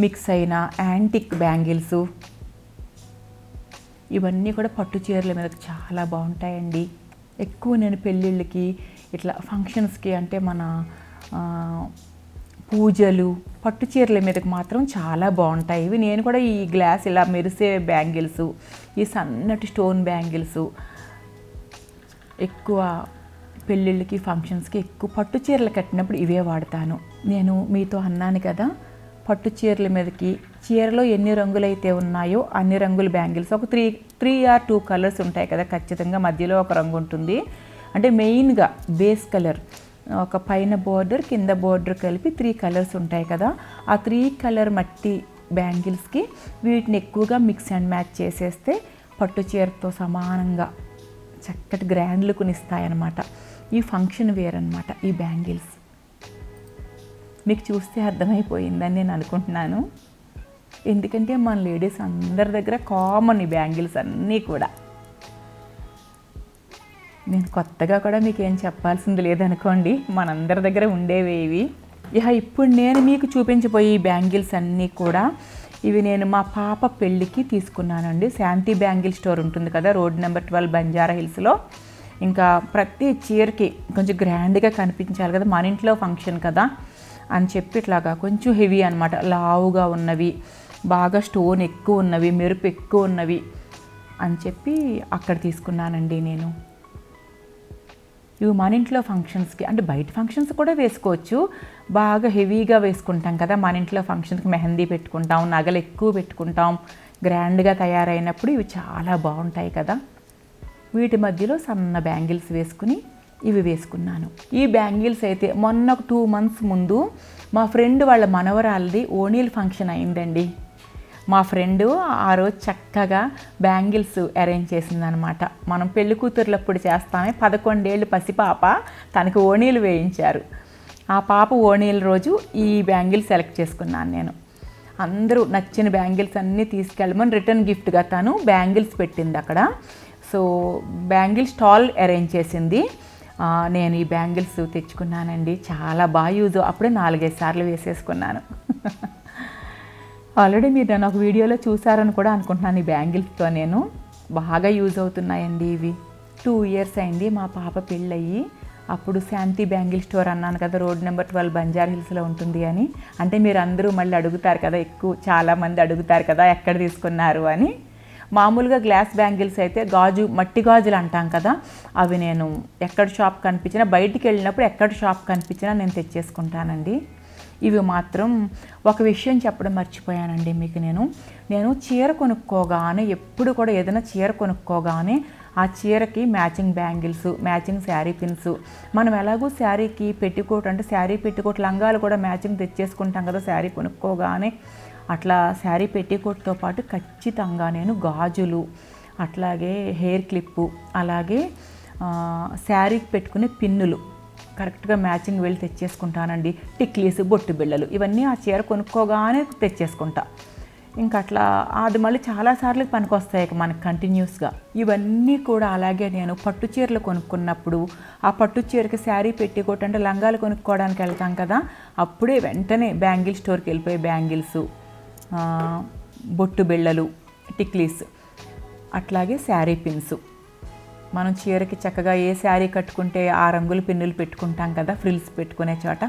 mix అయిన యాంటిక్ బ్యాంగిల్స్, ఇవన్నీ కూడా పట్టు చీరల మీద చాలా బాగుంటాయండి. ఎక్కువ నేను పెళ్ళిళ్ళకి ఇట్లా ఫంక్షన్స్కి అంటే మన పూజలు పట్టు చీరల మీదకి మాత్రం చాలా బాగుంటాయి ఇవి. నేను కూడా ఈ గ్లాస్ ఇలా మెరిసే బ్యాంగిల్స్, ఈ సన్నటి స్టోన్ బ్యాంగిల్స్ ఎక్కువ పెళ్ళిళ్ళకి ఫంక్షన్స్కి ఎక్కువ పట్టు చీరలు కట్టినప్పుడు ఇవే వాడతాను. నేను మీతో అన్నాను కదా, పట్టు చీరల మీదకి చీరలో ఎన్ని రంగులైతే ఉన్నాయో అన్ని రంగుల బ్యాంగిల్స్, ఒక 3 or 2 కలర్స్ ఉంటాయి కదా ఖచ్చితంగా, మధ్యలో ఒక రంగు ఉంటుంది. అంటే మెయిన్గా బేస్ కలర్, ఒక పైన బోర్డర్ కింద బోర్డర్ కలిపి 3 కలర్స్ ఉంటాయి కదా, ఆ 3 కలర్ మట్టి బ్యాంగిల్స్కి వీటిని ఎక్కువగా మిక్స్ అండ్ మ్యాచ్ చేసేస్తే పట్టు చీరతో సమానంగా చక్కటి గ్రాండ్ లుక్ని ఇస్తాయన్నమాట. ఈ ఫంక్షన్ వేర్ అనమాట ఈ బ్యాంగిల్స్. మీకు చూస్తే అర్థమైపోయిందని నేను అనుకుంటున్నాను, ఎందుకంటే మన లేడీస్ అందరి దగ్గర కామన్ ఈ బ్యాంగిల్స్ అన్నీ కూడా. నేను కొత్తగా కూడా మీకు ఏం చెప్పాల్సింది లేదనుకోండి, మనందరి దగ్గర ఉండేవి ఇవి. ఇప్పుడు నేను మీకు చూపించబోయే ఈ బ్యాంగిల్స్ అన్నీ కూడా ఇవి నేను మా పాప పెళ్ళికి తీసుకున్నానండి. శాంతి బ్యాంగిల్ స్టోర్ ఉంటుంది కదా, రోడ్ నెంబర్ 12 బంజారా హిల్స్లో. ఇంకా ప్రతి చీరకి కొంచెం గ్రాండ్గా కనిపించాలి కదా, మన ఇంట్లో ఫంక్షన్ కదా అని చెప్పి ఇట్లాగా కొంచెం హెవీ అనమాట, లావుగా ఉన్నవి, బాగా స్టోన్ ఎక్కువ ఉన్నవి, మెరుపు ఎక్కువ ఉన్నవి అని చెప్పి అక్కడ తీసుకున్నానండి నేను. ఇవి మన ఇంట్లో ఫంక్షన్స్కి, అంటే బయట ఫంక్షన్స్ కూడా వేసుకోవచ్చు, బాగా హెవీగా వేసుకుంటాం కదా మన ఇంట్లో ఫంక్షన్కి, మెహందీ పెట్టుకుంటాం, నగలు ఎక్కువ పెట్టుకుంటాం, గ్రాండ్గా తయారైనప్పుడు ఇవి చాలా బాగుంటాయి కదా. వీటి మధ్యలో సన్న బ్యాంగిల్స్ వేసుకుని ఇవి వేసుకున్నాను. ఈ బ్యాంగిల్స్ అయితే మొన్న ఒక 2 months ముందు మా ఫ్రెండ్ వాళ్ళ మనవరాలది ఓణీల్ ఫంక్షన్ అయిందండి. మా ఫ్రెండు ఆ రోజు చక్కగా బ్యాంగిల్స్ అరేంజ్ చేసిందనమాట. మనం పెళ్లి కూతుర్లప్పుడు చేస్తామే, 11 ఏళ్ళు పసిపాప, తనకి ఓణీలు వేయించారు. ఆ పాప ఓణీల రోజు ఈ బ్యాంగిల్స్ సెలెక్ట్ చేసుకున్నాను నేను. అందరూ నచ్చిన బ్యాంగిల్స్ అన్నీ తీసుకెళ్ళమని రిటర్న్ గిఫ్ట్గా తను బ్యాంగిల్స్ పెట్టింది అక్కడ. సో బ్యాంగిల్ స్టాల్ అరేంజ్ చేసింది. నేను ఈ బ్యాంగిల్స్ తెచ్చుకున్నానండి, చాలా బాగా యూజ్. అప్పుడే 4-5 సార్లు వేసేసుకున్నాను. ఆల్రెడీ మీరు నేను ఒక వీడియోలో చూసారని కూడా అనుకుంటున్నాను. ఈ బ్యాంగిల్స్తో నేను బాగా యూజ్ అవుతున్నాయండి ఇవి. 2 ఇయర్స్ అయింది మా పాప పెళ్ళయ్యి. అప్పుడు శాంతి బ్యాంగిల్ స్టోర్ అన్నాను కదా, రోడ్ నెంబర్ 12 బంజారా హిల్స్లో ఉంటుంది అని. అంటే మీరు అందరూ మళ్ళీ అడుగుతారు కదా, చాలామంది అడుగుతారు కదా ఎక్కడ తీసుకున్నారు అని. మామూలుగా గ్లాస్ బ్యాంగిల్స్ అయితే మట్టి గాజులు అంటాం కదా, అవి నేను ఎక్కడ షాప్ కనిపించినా, బయటికి వెళ్ళినప్పుడు ఎక్కడ షాప్ కనిపించినా నేను తెచ్చేసుకుంటానండి. ఇవి మాత్రం ఒక విషయం చెప్పడం మర్చిపోయానండి మీకు. నేను చీర కొనుక్కోగానే, ఎప్పుడు కూడా ఏదైనా చీర కొనుక్కోగానే ఆ చీరకి matching bangles, matching sari pins. మనం ఎలాగో శారీకి పెట్టికోట్, అంటే శారీ పెట్టికోట్ లంగాలు కూడా మ్యాచింగ్ తెచ్చేసుకుంటాం కదా శారీ కొనుక్కోగానే. అట్లా శారీ పెట్టికోట్తో పాటు ఖచ్చితంగా నేను గాజులు, అట్లాగే హెయిర్ క్లిప్పు, అలాగే శారీకి పెట్టుకునే పిన్నులు కరెక్ట్గా మ్యాచింగ్ వెళ్ళి తెచ్చేసుకుంటానండి. టిక్లీస్, బొట్టు బిళ్ళలు, ఇవన్నీ ఆ చీర కొనుక్కోగానే తెచ్చేసుకుంటా. ఇంకా అట్లా అది మళ్ళీ చాలాసార్లు పనికొస్తాయి మనకు కంటిన్యూస్గా. ఇవన్నీ కూడా అలాగే నేను పట్టు చీరలు కొనుక్కున్నప్పుడు, ఆ పట్టు చీరకి శారీ పెట్టికోట్ అంటే లంగాలు కొనుక్కోవడానికి వెళ్తాం కదా, అప్పుడే వెంటనే బ్యాంగిల్ స్టోర్కి వెళ్ళిపోయి బ్యాంగిల్స్, బొట్టు బిళ్ళలు, టిక్లీస్, అట్లాగే శారీ పిన్స్. మనం చీరకి చక్కగా ఏ శారీ కట్టుకుంటే ఆ రంగుల పిన్నులు పెట్టుకుంటాం కదా ఫ్రిల్స్ పెట్టుకునే చోట,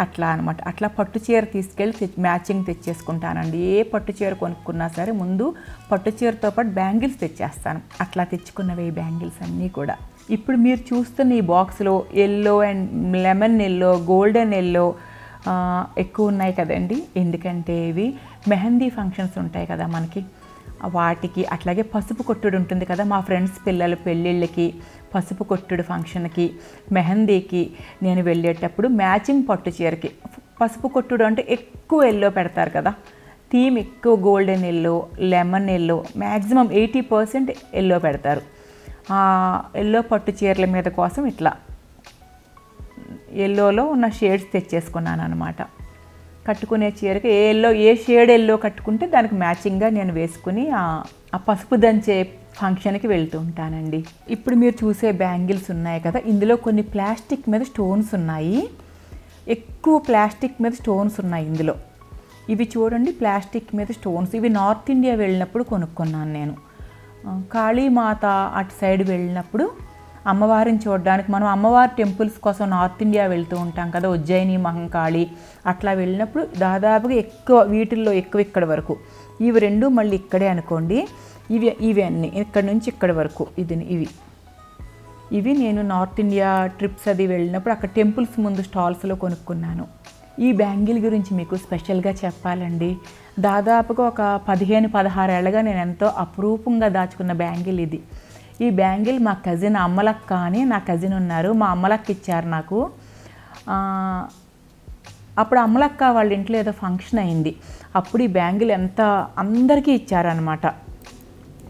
అట్లా అనమాట. అట్లా పట్టు చీర తీసుకెళ్ళి మ్యాచింగ్ తెచ్చేసుకుంటానండి. ఏ పట్టు చీర కొనుక్కున్నా సరే ముందు పట్టు చీరతో పాటు బ్యాంగిల్స్ తెచ్చేస్తాను. అట్లా తెచ్చుకున్నవి ఈ బ్యాంగిల్స్ అన్నీ కూడా. ఇప్పుడు మీరు చూస్తున్న ఈ బాక్స్లో yellow and lemon yellow, golden yellow ఎక్కువ ఉన్నాయి కదండి. ఎందుకంటే ఇవి మెహందీ ఫంక్షన్స్ ఉంటాయి కదా మనకి, వాటికి, అట్లాగే పసుపు కొట్టుడు ఉంటుంది కదా మా ఫ్రెండ్స్ పిల్లల పెళ్ళిళ్ళకి, పసుపు కొట్టుడు ఫంక్షన్కి, మెహందీకి నేను వెళ్ళేటప్పుడు మ్యాచింగ్ పట్టు చీరకి పసుపు కొట్టుడు అంటే ఎక్కువ ఎల్లో పెడతారు కదా, థీమ్ ఎక్కువ golden yellow, lemon yellow, maximum 80% yellow పెడతారు. ఎల్లో పట్టు చీరల మీద కోసం ఇట్లా ఎల్లోలో ఉన్న షేడ్స్ తెచ్చేసుకున్నాను అనమాట. కట్టుకునే చీరకి ఏ షేడ్ ఎల్లో కట్టుకుంటే దానికి మ్యాచింగ్గా నేను వేసుకుని ఆ పసుపు దంచే ఫంక్షన్కి వెళ్తూ ఉంటానండి. ఇప్పుడు మీరు చూసే బ్యాంగిల్స్ ఉన్నాయి కదా, ఇందులో కొన్ని ప్లాస్టిక్ మీద స్టోన్స్ ఉన్నాయి. ఎక్కువ ప్లాస్టిక్ మీద స్టోన్స్ ఉన్నాయి ఇందులో. ఇవి చూడండి, ప్లాస్టిక్ మీద స్టోన్స్. ఇవి నార్త్ ఇండియా వెళ్ళినప్పుడు కొనుక్కున్నాను నేను. కాళీమాత అటు సైడ్ వెళ్ళినప్పుడు అమ్మవారిని చూడడానికి, మనం అమ్మవారి టెంపుల్స్ కోసం నార్త్ ఇండియా వెళ్తూ ఉంటాం కదా, ఉజ్జయిని, మహంకాళి, అట్లా వెళ్ళినప్పుడు దాదాపుగా ఎక్కువ వీటిల్లో ఎక్కువ ఇక్కడ వరకు. ఇవి రెండు మళ్ళీ ఇక్కడే అనుకోండి. ఇవి అన్నీ ఇక్కడి నుంచి ఇక్కడి వరకు ఇవి నేను నార్త్ ఇండియా ట్రిప్స్ అది వెళ్ళినప్పుడు అక్కడ టెంపుల్స్ ముందు స్టాల్స్లో కొనుక్కున్నాను. ఈ బ్యాంగిల్ గురించి మీకు స్పెషల్గా చెప్పాలండి. దాదాపుగా ఒక 15-16 ఏళ్ళగా నేను ఎంతో అపురూపంగా దాచుకున్న బ్యాంగిల్ ఇది. ఈ బ్యాంగిల్ మా కజిన్ అమ్మలక్క అని, నా కజిన్ ఉన్నారు, మా అమ్మలక్క ఇచ్చారు నాకు. అప్పుడు అమ్మలక్క వాళ్ళ ఇంట్లో ఏదో ఫంక్షన్ అయింది. అప్పుడు ఈ బ్యాంగిల్ అందరికీ ఇచ్చారనమాట,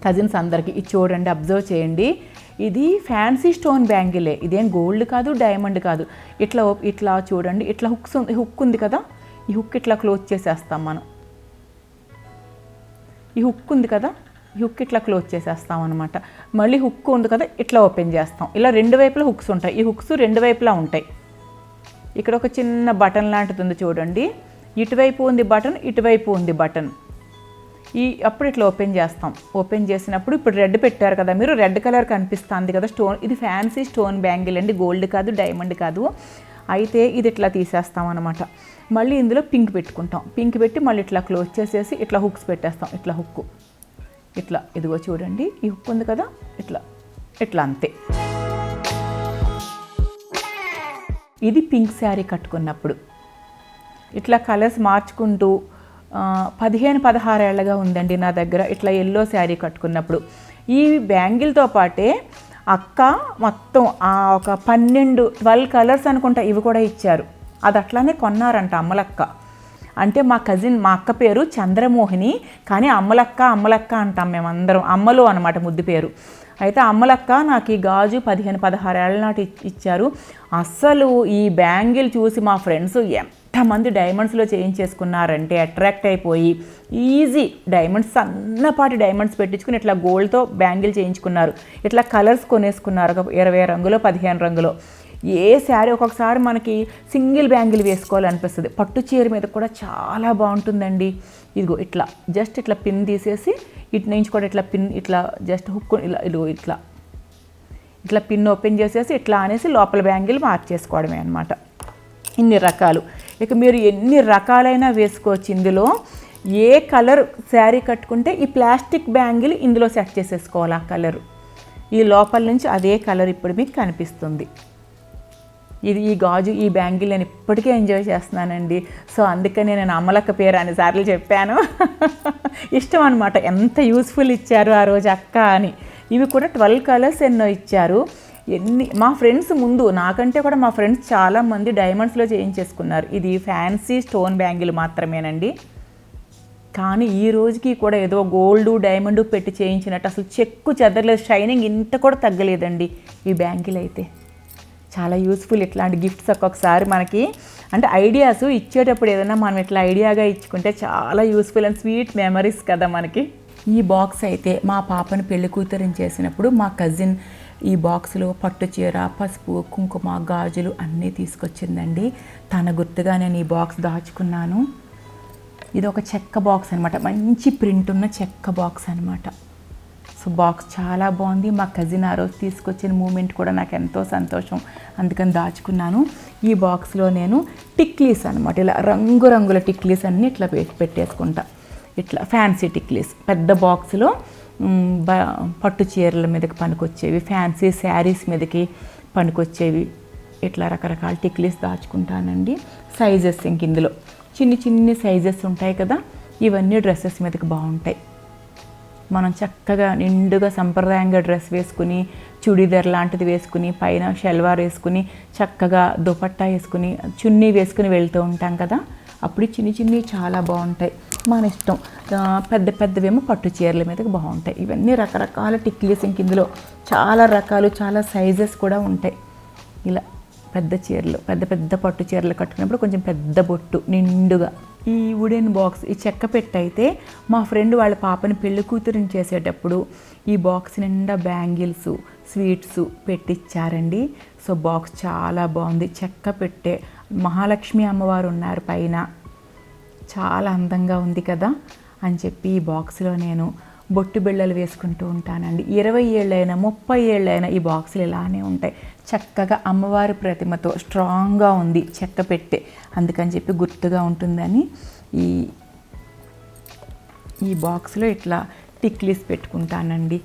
కజిన్స్ అందరికీ. ఇది చూడండి, అబ్జర్వ్ చేయండి, ఇది ఫ్యాన్సీ స్టోన్ బ్యాంగిలే, ఇదేం గోల్డ్ కాదు, డైమండ్ కాదు. ఇట్లా చూడండి, ఇట్లా హుక్ ఉంది కదా, ఈ హుక్ ఇట్లా క్లోజ్ చేసేస్తాం మనం. ఈ హుక్ ఉంది కదా, ఈ హుక్ ఇట్లా క్లోజ్ చేసేస్తాం అనమాట. మళ్ళీ హుక్ ఉంది కదా, ఇట్లా ఓపెన్ చేస్తాం. ఇలా రెండు వైపులా హుక్స్ ఉంటాయి. ఈ హుక్స్ రెండు వైపులా ఉంటాయి. ఇక్కడ ఒక చిన్న బటన్ లాంటిది ఉంది చూడండి, ఇటువైపు ఉంది బటన్, ఇటువైపు ఉంది బటన్. అప్పుడు ఇట్లా ఓపెన్ చేస్తాం. ఓపెన్ చేసినప్పుడు ఇప్పుడు రెడ్ పెట్టారు కదా మీరు, రెడ్ కలర్ కనిపిస్తుంది కదా స్టోన్. ఇది ఫ్యాన్సీ స్టోన్ బ్యాంగిల్ అండి, గోల్డ్ కాదు, డైమండ్ కాదు. అయితే ఇది ఇట్లా తీసేస్తాం అనమాట. మళ్ళీ ఇందులో పింక్ పెట్టుకుంటాం. పింక్ పెట్టి మళ్ళీ ఇట్లా క్లోజ్ చేసేసి ఇట్లా హుక్స్ పెట్టేస్తాం. ఇట్లా హుక్ ఇట్లా, ఇదిగో చూడండి, ఈ హుక్ ఉంది కదా, ఇట్లా అంతే. ఇది పింక్ శారీ కట్టుకున్నప్పుడు. ఇట్లా కలర్స్ మార్చుకుంటూ 15-16 ఏళ్ళగా ఉందండి నా దగ్గర ఇట్లా ఎల్లో శారీ కట్టుకున్నప్పుడు. ఈ బ్యాంగిల్తో పాటే అక్క మొత్తం ఒక 12 కలర్స్ అనుకుంటా ఇవి కూడా ఇచ్చారు. అది అట్లానే కొన్నారంట అమ్మలక్క. అంటే మా అక్క పేరు చంద్రమోహిని, కానీ అమ్మలక్క అంటాం మేమందరం, అమ్మలు అనమాట ముద్దు పేరు. అయితే అమ్మలక్క నాకు ఈ గాజు 15-16 ఏళ్ళ నాటి ఇచ్చారు. అస్సలు ఈ బ్యాంగిల్ చూసి మా ఫ్రెండ్స్ ఎంతమంది డైమండ్స్లో చేయించేసుకున్నారంటే అట్రాక్ట్ అయిపోయి ఈజీ డైమండ్స్, సన్నపాటి డైమండ్స్ పెట్టించుకుని ఇట్లా గోల్డ్తో బ్యాంగిల్ చేయించుకున్నారు. ఇట్లా కలర్స్ కొనేసుకున్నారు, ఒక 20 రంగులో 15 రంగులో. ఏ శారీ ఒక్కొక్కసారి మనకి సింగిల్ బ్యాంగిల్ వేసుకోవాలనిపిస్తుంది. పట్టు చీర మీద కూడా చాలా బాగుంటుందండి. ఇదిగో ఇట్లా జస్ట్ ఇట్లా పిన్ తీసేసి ఇటు నుంచి కూడా ఇట్లా పిన్ ఇట్లా జస్ట్ హుక్ ఇదిగో ఇట్లా ఇట్లా పిన్ ఓపెన్ చేసేసి ఇట్లా అనేసి లోపల బ్యాంగిల్ మార్చేసుకోవడమే అనమాట. ఇన్ని రకాలు. ఇక మీరు ఎన్ని రకాలైనా వేసుకోవచ్చు. ఇందులో ఏ కలర్ శారీ కట్టుకుంటే ఈ ప్లాస్టిక్ బ్యాంగిల్ ఇందులో సెట్ చేసేసుకోవాలి. ఆ కలరు ఈ లోపల నుంచి అదే కలర్ ఇప్పుడు మీకు కనిపిస్తుంది. ఇది ఈ గాజు ఈ బ్యాంగిల్ నేను ఇప్పటికే ఎంజాయ్ చేస్తున్నానండి. సో అందుకని నేను అమ్మలక్క పేరు అన్నిసార్లు చెప్పాను. ఇష్టం అనమాట. ఎంత యూస్ఫుల్ ఇచ్చారు ఆ రోజు అక్క అని. ఇవి కూడా 12 కలర్స్ ఎన్నో ఇచ్చారు. మా ఫ్రెండ్స్ ముందు నాకంటే కూడా మా ఫ్రెండ్స్ చాలామంది డైమండ్స్లో చేయించేసుకున్నారు. ఇది ఫ్యాన్సీ స్టోన్ బ్యాంగిల్ మాత్రమేనండి. కానీ ఈ రోజుకి కూడా ఏదో గోల్డు డైమండ్ పెట్టి చేయించినట్టు అసలు చెక్కు చెదరలేదు, షైనింగ్ ఇంత కూడా తగ్గలేదండి ఈ బ్యాంగిల్ అయితే. చాలా యూస్ఫుల్. ఇట్లాంటి గిఫ్ట్స్ ఒక్కొక్కసారి మనకి అంటే ఐడియాస్ ఇచ్చేటప్పుడు ఏదైనా మనం ఇట్లా ఐడియాగా ఇచ్చుకుంటే చాలా యూస్ఫుల్ అండ్ స్వీట్ మెమరీస్ కదా మనకి. ఈ బాక్స్ అయితే మా పాపను పెళ్లి కూతురిని చేసినప్పుడు మా కజిన్ ఈ బాక్స్లో పట్టు చీర, పసుపు, కుంకుమ, గాజులు అన్నీ తీసుకొచ్చిందండి. తన గుర్తుగా నేను ఈ బాక్స్ దాచుకున్నాను. ఇది ఒక చెక్క బాక్స్ అనమాట. మంచి ప్రింట్ ఉన్న చెక్క బాక్స్ అనమాట. సో బాక్స్ చాలా బాగుంది. మా కజిన్ ఆ రోజు తీసుకొచ్చిన మూమెంట్ కూడా నాకు ఎంతో సంతోషం, అందుకని దాచుకున్నాను. ఈ బాక్స్లో నేను టిక్లీస్ అనమాట, ఇలా రంగురంగుల టిక్లీస్ అన్నీ ఇట్లా పెట్టేసుకుంటా. ఇట్లా ఫ్యాన్సీ టిక్లీస్ పెద్ద బాక్స్లో పట్టు చీరల మీదకి పనికొచ్చేవి, ఫ్యాన్సీ శారీస్ మీదకి పనికొచ్చేవి, ఇట్లా రకరకాల టిక్లీస్ దాచుకుంటానండి. సైజెస్ ఇంక ఇందులో చిన్ని సైజెస్ ఉంటాయి కదా, ఇవన్నీ డ్రెస్సెస్ మీదకి బాగుంటాయి. మనం చక్కగా నిండుగా సంప్రదాయంగా డ్రెస్ వేసుకుని చుడీదార్ లాంటిది వేసుకుని పైన షల్వార్ వేసుకుని చక్కగా దుపట్టా వేసుకుని చున్నీ వేసుకుని వెళ్తూ ఉంటాం కదా, అప్పుడు చిన్ని చాలా బాగుంటాయి. మన ఇష్టం. పెద్దవేమో పట్టు చీరల మీదకి బాగుంటాయి. ఇవన్నీ రకరకాల టిక్లీస్. ఇంక ఇందులో చాలా రకాలు, చాలా సైజెస్ కూడా ఉంటాయి. ఇలా పెద్ద చీరలు, పెద్ద పట్టు చీరలు కట్టుకున్నప్పుడు కొంచెం పెద్ద బొట్టు నిండుగా. ఈ వుడెన్ బాక్స్, ఈ చెక్క పెట్టి అయితే మా ఫ్రెండ్ వాళ్ళ పాపని పెళ్లి కూతురిని చేసేటప్పుడు ఈ బాక్స్ నిండా బ్యాంగిల్స్, స్వీట్స్ పెట్టిచ్చారండి. సో బాక్స్ చాలా బాగుంది. చెక్క పెట్టే మహాలక్ష్మి అమ్మవారు ఉన్నారు పైన, చాలా అందంగా ఉంది కదా అని చెప్పి ఈ బాక్స్లో నేను బొట్టు బిళ్ళలు వేసుకుంటూ ఉంటానండి. 20 ఏళ్ళైనా 30 ఏళ్ళైనా ఈ బాక్సులు ఇలానే ఉంటాయి. చక్కగా అమ్మవారి ప్రతిమతో స్ట్రాంగ్గా ఉంది చెక్క పెట్టే, అందుకని చెప్పి గుర్తుగా ఉంటుందని ఈ బాక్స్లో ఇట్లా టిక్లీస్ పెట్టుకుంటానండి.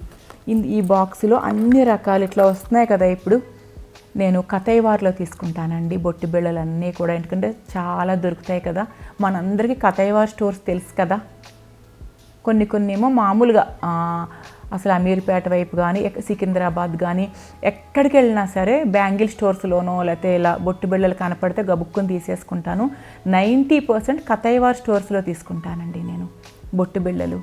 ఈ బాక్స్లో అన్ని రకాలు ఇట్లా వస్తున్నాయి కదా, ఇప్పుడు నేను కథైవార్లో తీసుకుంటానండి బొట్టు బిళ్ళలన్నీ కూడా. ఎందుకంటే చాలా దొరుకుతాయి కదా, మనందరికీ కథైవార్ స్టోర్స్ తెలుసు కదా. కొన్ని ఏమో మామూలుగా అసలు అమీర్పేట వైపు కానీ సికింద్రాబాద్ కానీ ఎక్కడికి వెళ్ళినా సరే బ్యాంగిల్ స్టోర్స్లోనో లేకపోతే ఇలా బొట్టు బిళ్ళలు కనపడితే గబుక్కుని తీసేసుకుంటాను. 90% కథైవార్ స్టోర్స్లో తీసుకుంటానండి నేను బొట్టు బిళ్ళలు.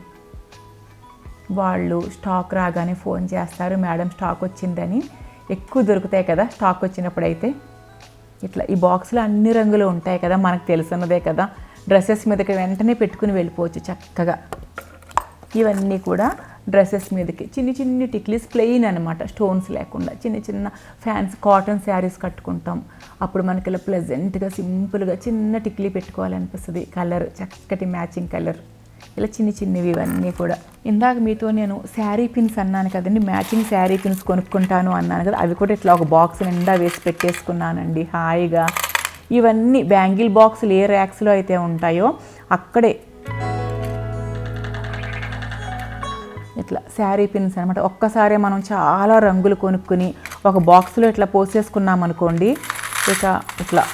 వాళ్ళు స్టాక్ రాగానే ఫోన్ చేస్తారు, మేడం స్టాక్ వచ్చిందని. ఎక్కువ దొరుకుతాయి కదా స్టాక్ వచ్చినప్పుడు అయితే. ఇట్లా ఈ బాక్స్లో అన్ని రంగులు ఉంటాయి కదా, మనకు తెలుసున్నదే కదా. డ్రెస్సెస్ మీదకి వెంటనే పెట్టుకుని వెళ్ళిపోవచ్చు చక్కగా. ఇవన్నీ కూడా డ్రెస్సెస్ మీదకి చిన్ని టిక్లీస్, ప్లెయిన్ అనమాట, స్టోన్స్ లేకుండా. చిన్న ఫ్యాన్స్ కాటన్ శారీస్ కట్టుకుంటాం, అప్పుడు మనకి ఇలా ప్లెజెంట్గా సింపుల్గా చిన్న టిక్లీ పెట్టుకోవాలనిపిస్తుంది. కలర్ చక్కటి మ్యాచింగ్ కలర్. ఇలా చిన్నవి ఇవన్నీ కూడా. ఇందాక మీతో నేను శారీ పిన్స్ అన్నాను కదండి, మ్యాచింగ్ శారీ పిన్స్ కొనుక్కుంటాను అన్నాను కదా, అవి కూడా ఇట్లా ఒక బాక్స్ నిండా వేసి పెట్టేసుకున్నానండి హాయిగా. ఇవన్నీ బ్యాంగిల్ బాక్సులు ఏ ర్యాక్స్లో అయితే ఉంటాయో అక్కడే ఇట్లా శారీ పిన్స్ అనమాట. ఒక్కసారి మనం చాలా రంగులు కొనుక్కుని ఒక బాక్స్లో ఇట్లా పోసేసుకున్నాం అనుకోండి, ఇక ఇట్లా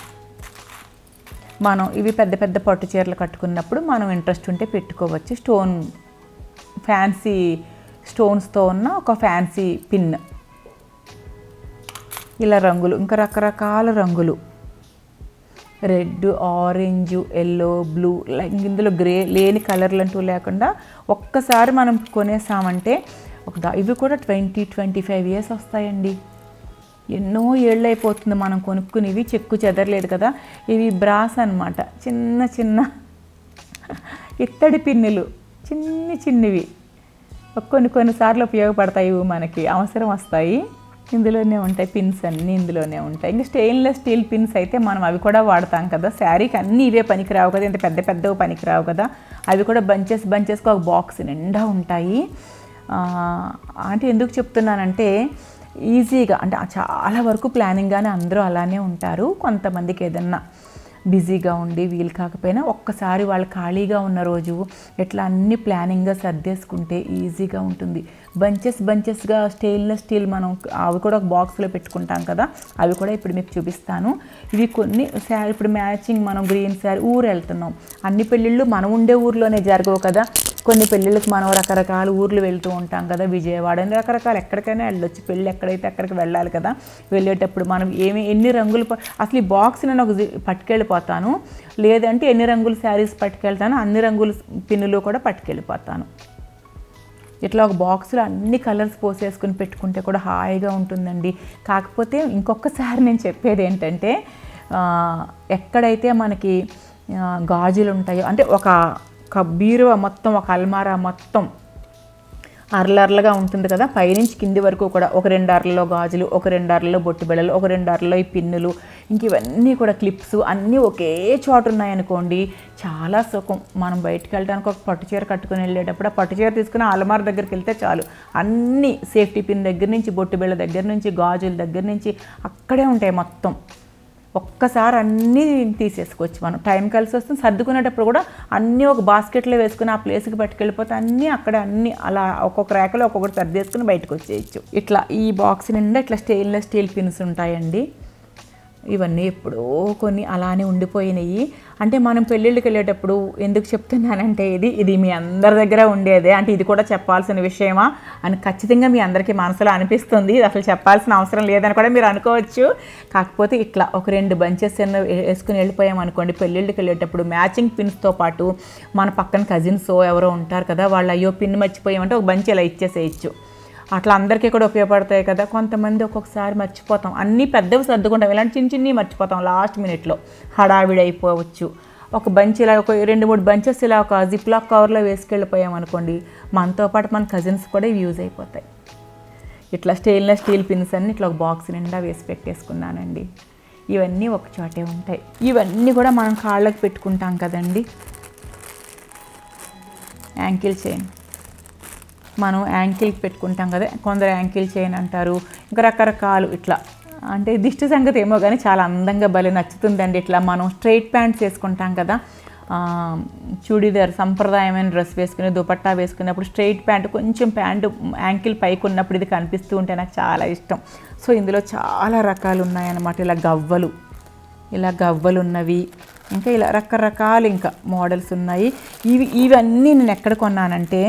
మనం ఇవి పెద్ద పట్టు చీరలు కట్టుకున్నప్పుడు మనం ఇంట్రెస్ట్ ఉంటే పెట్టుకోవచ్చు. ఫ్యాన్సీ స్టోన్స్తో ఉన్న ఒక ఫ్యాన్సీ పిన్. ఇలా రంగులు, ఇంకా రకరకాల రంగులు, రెడ్, ఆరెంజ్, ఎల్లో, బ్లూ, ఇందులో గ్రే లేని కలర్లు అంటూ లేకుండా ఒక్కసారి మనం కొనేసామంటే ఇవి కూడా 20-25 ఇయర్స్ వస్తాయండి. ఎన్నో ఏళ్ళు అయిపోతుంది మనం కొనుక్కునేవి, చెక్కు చెదరలేదు కదా. ఇవి బ్రాస్ అనమాట, చిన్న ఇత్తడి పిన్నులు, చిన్నవి. కొన్నిసార్లు ఉపయోగపడతాయి, మనకి అవసరం వస్తాయి. ఇందులోనే ఉంటాయి పిన్స్, అన్నీ ఇందులోనే ఉంటాయి. ఇంకా స్టెయిన్లెస్ స్టీల్ పిన్స్ అయితే మనం అవి కూడా వాడతాం కదా. శారీకి అన్నీ ఇవే పనికిరావు కదా, ఇంత పెద్దవి పనికిరావు కదా. అవి కూడా బంచెస్కి ఒక బాక్స్ నిండా ఉంటాయి. అంటే ఎందుకు చెప్తున్నానంటే ఈజీగా అంటే చాలా వరకు ప్లానింగ్గానే అందరూ అలానే ఉంటారు. కొంతమందికి ఏదన్నా బిజీగా ఉండి వీలు కాకపోయినా ఒక్కసారి వాళ్ళు ఖాళీగా ఉన్న రోజు ఎట్లా అన్ని ప్లానింగ్గా సర్దేసుకుంటే ఈజీగా ఉంటుంది. బంచెస్గా స్టెయిన్లెస్ స్టీల్ మనం అవి కూడా ఒక బాక్స్లో పెట్టుకుంటాం కదా, అవి కూడా ఇప్పుడు మీకు చూపిస్తాను. ఇవి కొన్ని శారీ ఇప్పుడు మ్యాచింగ్ మనం గ్రీన్ శారీ ఊరు వెళ్తున్నాం. అన్ని పెళ్ళిళ్ళు మనం ఉండే ఊర్లోనే జరగవు కదా, కొన్ని పెళ్ళిళ్ళకి మనం రకరకాల ఊర్లు వెళ్తూ ఉంటాం కదా, విజయవాడ అని రకరకాల ఎక్కడికైనా వెళ్ళొచ్చు. పెళ్ళి ఎక్కడైతే అక్కడికి వెళ్ళాలి కదా, వెళ్ళేటప్పుడు మనం ఎన్ని రంగులు అసలు ఈ బాక్స్ నేను ఒక పట్టుకెళ్ళిపోతాను, లేదంటే ఎన్ని రంగుల శారీస్ పట్టుకెళ్తాను అన్ని రంగుల పిన్నులు కూడా పట్టుకెళ్ళిపోతాను. ఇట్లా ఒక బాక్స్లో అన్ని కలర్స్ పోసేసుకుని పెట్టుకుంటే కూడా హాయిగా ఉంటుందండి. కాకపోతే ఇంకొకసారి నేను చెప్పేది ఏంటంటే, ఎక్కడైతే మనకి గాజులు ఉంటాయో అంటే ఒక బీరువా మొత్తం, ఒక అల్మారా మొత్తం అరలర్లుగా ఉంటుంది కదా, పైనుంచి కింది వరకు కూడా ఒక 2 అరలలో గాజులు, ఒక 2 అరలలో బొట్టు బిళ్ళలు, ఒక 2 అరలలో ఈ పిన్నులు, ఇంక ఇవన్నీ కూడా క్లిప్స్ అన్నీ ఒకే చోట ఉన్నాయనుకోండి చాలా సుఖం. మనం బయటకు వెళ్ళడానికి ఒక పట్టు చీర కట్టుకుని వెళ్ళేటప్పుడు ఆ పట్టు చీర తీసుకుని అలమార దగ్గరికి వెళ్తే చాలు, అన్నీ సేఫ్టీ పిన్ దగ్గర నుంచి బొట్టు బిళ్ళ దగ్గర నుంచి గాజుల దగ్గర నుంచి అక్కడే ఉంటాయి మొత్తం. ఒక్కసారి అన్నీ తీసేసుకోవచ్చు మనం. టైం కలిసి వస్తుంది, సర్దుకునేటప్పుడు కూడా అన్నీ ఒక బాస్కెట్లో వేసుకుని ఆ ప్లేస్కి పట్టుకెళ్ళిపోతే అన్నీ అక్కడ అన్నీ అలా ఒక్కొక్క ర్యాక్లో ఒక్కొక్కటి సర్దేసుకుని బయటకు వచ్చేయచ్చు. ఇట్లా ఈ బాక్స్ నిండా ఇట్లా స్టెయిన్లెస్ స్టీల్ పిన్స్ ఉంటాయండి. ఇవన్నీ ఎప్పుడో కొన్ని అలానే ఉండిపోయినాయి. అంటే మనం పెళ్ళిళ్ళకి వెళ్ళేటప్పుడు ఎందుకు చెప్తున్నానంటే ఇది మీ అందరి దగ్గర ఉండేదే, అంటే ఇది కూడా చెప్పాల్సిన విషయమా అని ఖచ్చితంగా మీ అందరికీ మనసులో అనిపిస్తుంది. ఇది అసలు చెప్పాల్సిన అవసరం లేదని కూడా మీరు అనుకోవచ్చు. కాకపోతే ఇట్లా ఒక 2 బంచెస్ వేసుకుని వెళ్ళిపోయాం అనుకోండి పెళ్ళిళ్ళకి వెళ్ళేటప్పుడు, మ్యాచింగ్ పిన్స్తో పాటు మన పక్కన కజిన్స్ ఎవరో ఉంటారు కదా, వాళ్ళు అయ్యో పిన్ మర్చిపోయామంటే ఒక బంచ్ ఇలా ఇచ్చేసేయచ్చు. అట్లా అందరికీ కూడా ఉపయోగపడతాయి కదా. కొంతమంది ఒక్కొక్కసారి మర్చిపోతాం, అన్నీ పెద్దవి సర్దుకుంటాం, ఇలాంటి చిన్ని మర్చిపోతాం లాస్ట్ మినిట్లో, హడావిడి అయిపోవచ్చు. ఒక బంచ్ ఇలా ఒక 2-3 బంచెస్ ఇలా ఒక జిప్లాక్ కవర్లో వేసుకెళ్ళిపోయాం అనుకోండి, మనతో పాటు మన కజిన్స్ కూడా యూజ్ అయిపోతాయి. ఇట్లా స్టెయిన్లెస్ స్టీల్ పిన్స్ అన్ని ఇట్లా ఒక బాక్స్ నిండా వేసి పెట్టేసుకున్నానండి. ఇవన్నీ ఒక చోటే ఉంటాయి. ఇవన్నీ కూడా మనం కాళ్ళకి పెట్టుకుంటాం కదండి, యాంకిల్ చైన్ మనం యాంకిల్కి పెట్టుకుంటాం కదా, కొందరు యాంకిల్ చైన్ అంటారు, ఇంకా రకరకాలు. ఇట్లా అంటే దిష్టి సంగతి ఏమో కానీ చాలా అందంగా భలే నచ్చుతుందండి. ఇట్లా మనం స్ట్రైట్ ప్యాంట్స్ వేసుకుంటాం కదా, చూడీదార్ సంప్రదాయమైన డ్రెస్ వేసుకుని దుపట్టా వేసుకున్నప్పుడు స్ట్రైట్ ప్యాంట్ కొంచెం ప్యాంటు యాంకిల్ పైకి ఉన్నప్పుడు ఇది కనిపిస్తూ ఉంటే నాకు చాలా ఇష్టం. సో ఇందులో చాలా రకాలు ఉన్నాయన్నమాట. ఇలా గవ్వలు ఉన్నవి, ఇంకా ఇలా రకరకాలు ఇంకా మోడల్స్ ఉన్నాయి. ఇవన్నీ నేను ఎక్కడ కొన్నానంటే,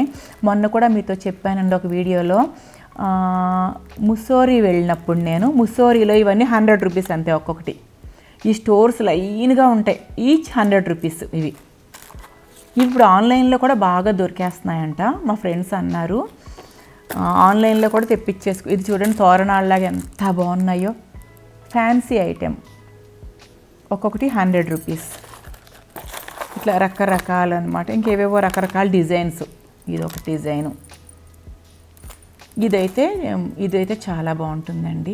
మొన్న కూడా మీతో చెప్పానండి ఒక వీడియోలో, ముస్సోరీ వెళ్ళినప్పుడు నేను ముస్సోరీలో ఇవన్నీ 100 రూపీస్ అంతే ఒక్కొక్కటి. ఈ స్టోర్స్ లైన్గా ఉంటాయి, ఈచ్ 100 రూపీస్. ఇవి ఇప్పుడు ఆన్లైన్లో కూడా బాగా దొరికేస్తున్నాయంట, మా ఫ్రెండ్స్ అన్నారు. ఆన్లైన్లో కూడా తెప్పించేసుకో. ఇది చూడండి తోరణాల్లాగా ఎంత బాగున్నాయో, ఫ్యాన్సీ ఐటెం. ఒక్కొక్కటి 100 రూపీస్. ఇట్లా రకరకాలు అనమాట, ఇంకేవేవో రకరకాల డిజైన్స్. ఇది ఒక డిజైను, ఇదైతే చాలా బాగుంటుందండి.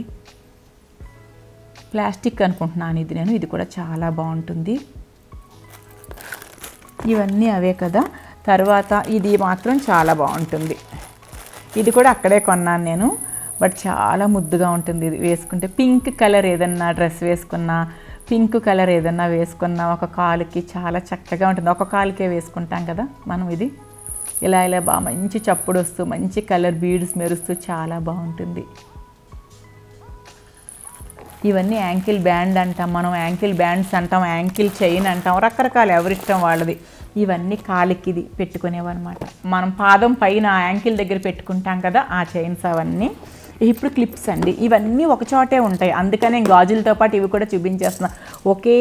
ప్లాస్టిక్ అనుకుంటున్నాను ఇది కూడా చాలా బాగుంటుంది. ఇవన్నీ అవే కదా. తర్వాత ఇది మాత్రం చాలా బాగుంటుంది, ఇది కూడా అక్కడే కొన్నాను నేను, బట్ చాలా ముద్దుగా ఉంటుంది ఇది వేసుకుంటే. పింక్ కలర్ ఏదన్నా డ్రెస్ వేసుకున్నా, పింక్ కలర్ ఏదన్నా వేసుకున్నా ఒక కాలుకి చాలా చక్కగా ఉంటుంది. ఒక కాలుకే వేసుకుంటాం కదా మనం. ఇది ఇలా బాగా మంచి చప్పుడు వస్తూ మంచి కలర్ బీడ్స్ మెరుస్తూ చాలా బాగుంటుంది. ఇవన్నీ యాంకిల్ బ్యాండ్ అంటాం మనం, యాంకిల్ బ్యాండ్స్ అంటాం, యాంకిల్ చైన్ అంటాం, రకరకాలు ఎవరిష్టం వాళ్ళది. ఇవన్నీ కాలికి ఇది పెట్టుకునేవన్నమాట. మనం పాదం పైన యాంకిల్ దగ్గర పెట్టుకుంటాం కదా ఆ చైన్స్ అవన్నీ. ఇప్పుడు క్లిప్స్ అండి, ఇవన్నీ ఒక చోటే ఉంటాయి, అందుకనే గాజులతో పాటు ఇవి కూడా చూపించేస్తున్నా. ఒకే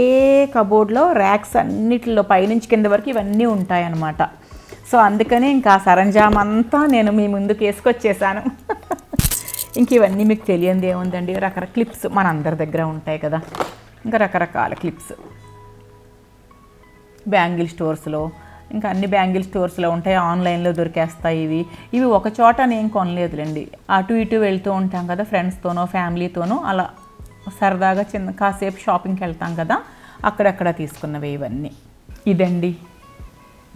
కబోర్డ్లో ర్యాక్స్ అన్నిటిలో పైనుంచి కింద వరకు ఇవన్నీ ఉంటాయి అన్నమాట. సో అందుకనే ఇంకా సరంజామ్ అంతా నేను మీ ముందుకు వేసుకొచ్చేసాను. ఇంక ఇవన్నీ మీకు తెలియంది ఏముందండి, రకరకాల క్లిప్స్ మన అందరి దగ్గర ఉంటాయి కదా, ఇంకా రకరకాల క్లిప్స్ బ్యాంగిల్ స్టోర్స్లో, ఇంకా అన్ని బ్యాంగిల్ స్టోర్స్లో ఉంటాయి, ఆన్లైన్లో దొరికేస్తాయి. ఇవి ఒక చోట నేను కొనలేదులేండి, అటు ఇటు వెళ్తూ ఉంటాం కదా ఫ్రెండ్స్తోనో ఫ్యామిలీతోనో, అలా సరదాగా కాసేపు షాపింగ్కి వెళ్తాం కదా, అక్కడక్కడ తీసుకున్నవి ఇవన్నీ. ఇదండి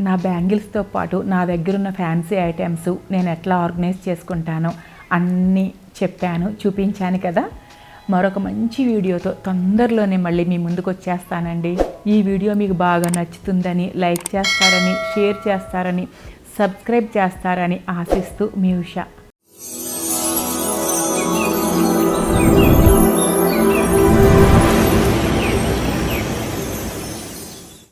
నా బ్యాంగిల్స్తో పాటు నా దగ్గర ఉన్న ఫ్యాన్సీ ఐటమ్స్ నేను ఎట్లా ఆర్గనైజ్ చేసుకుంటానో అన్నీ చెప్పాను, చూపించాను కదా. మరొక మంచి వీడియోతో తొందరలోనే మళ్ళీ మీ ముందుకు వచ్చేస్తానండి. ఈ వీడియో మీకు బాగా నచ్చుతుందని, లైక్ చేస్తారని, షేర్ చేస్తారని, సబ్స్క్రైబ్ చేస్తారని ఆశిస్తూ మీ ఉష.